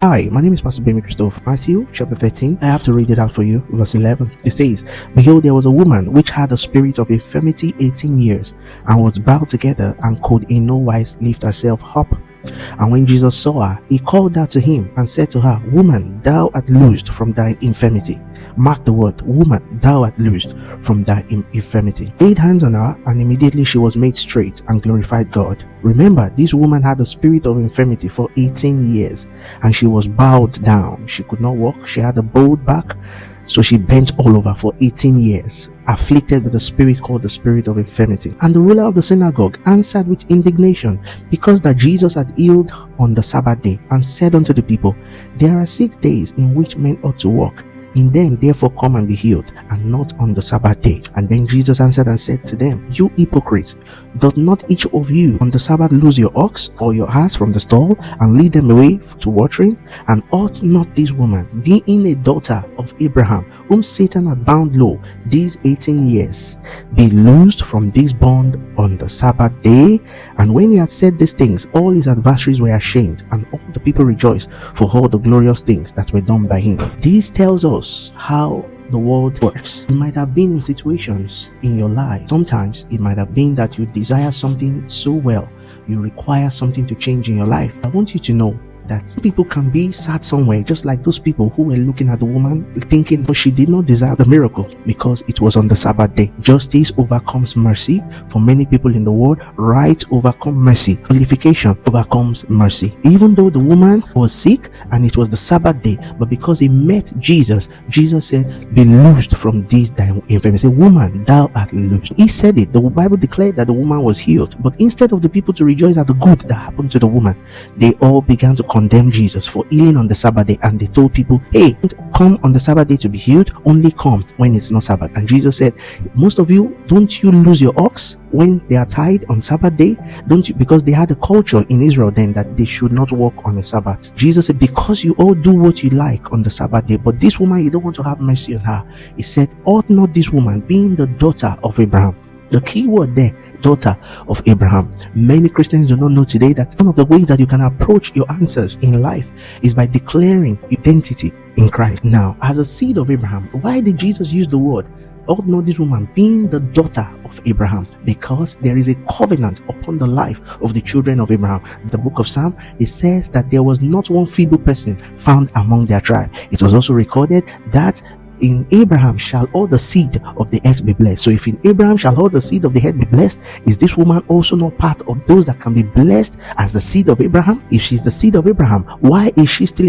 Hi, my name is Pastor Bemi Christoph. Matthew chapter 13. I have to read it out for you. Verse 11. It says, Behold, there was a woman which had a spirit of infirmity 18 years, and was bowed together, and could in no wise lift herself up. And when Jesus saw her, he called out to him and said to her, Woman, thou art loosed from thy infirmity. Mark the word, woman, thou art loosed from thy infirmity. Laid hands on her, and immediately she was made straight and glorified God. Remember, this woman had a spirit of infirmity for 18 years, and she was bowed down. She could not walk. She had a bowed back, so she bent all over for 18 years, afflicted with a spirit called the spirit of infirmity. And the ruler of the synagogue answered with indignation, because that Jesus had healed on the Sabbath day, and said unto the people, There are 6 days in which men ought to walk. In them therefore come and be healed, and not on the Sabbath day. And then Jesus answered and said to them, You hypocrites, doth not each of you on the Sabbath loose your ox or your ass from the stall, and lead them away to watering? And ought not this woman, being a daughter of Abraham, whom Satan had bound low these 18 years, be loosed from this bond on the Sabbath day? And when he had said these things, all his adversaries were ashamed, and all the people rejoiced for all the glorious things that were done by him. This tells us how the world works. It might have been in situations in your life. Sometimes it might have been that you desire something so well, you require something to change in your life. I want you to know that some people can be sat somewhere, just like those people who were looking at the woman thinking, but she did not desire the miracle because it was on the Sabbath day. Justice overcomes mercy. For many people in the world, right overcomes mercy. Qualification overcomes mercy. Even though the woman was sick and it was the Sabbath day, but because he met Jesus, Jesus said, Be loosed from this thy infirmity. Woman, thou art loosed. He said it. The Bible declared that the woman was healed. But instead of the people to rejoice at the good that happened to the woman, they all began to condemn Jesus for healing on the Sabbath day, and they told people, hey, come on the Sabbath day to be healed, only come when it's not Sabbath. And Jesus said, most of you, don't you lose your ox when they are tied on Sabbath day? Don't you? Because they had a culture in Israel then that they should not walk on a Sabbath. Jesus said, because you all do what you like on the Sabbath day, but this woman, you don't want to have mercy on her. He said, ought not this woman, being the daughter of Abraham? The key word there, daughter of Abraham. Many Christians do not know today that one of the ways that you can approach your answers in life is by declaring identity in Christ. Now, as a seed of Abraham, why did Jesus use the word ought not this woman, being the daughter of Abraham? Because there is a covenant upon the life of the children of Abraham. The book of Psalm, it says that there was not one feeble person found among their tribe. It was also recorded that in Abraham shall all the seed of the earth be blessed. So if in Abraham shall all the seed of the earth be blessed, is this woman also not part of those that can be blessed as the seed of Abraham? If she's the seed of Abraham, why is she still in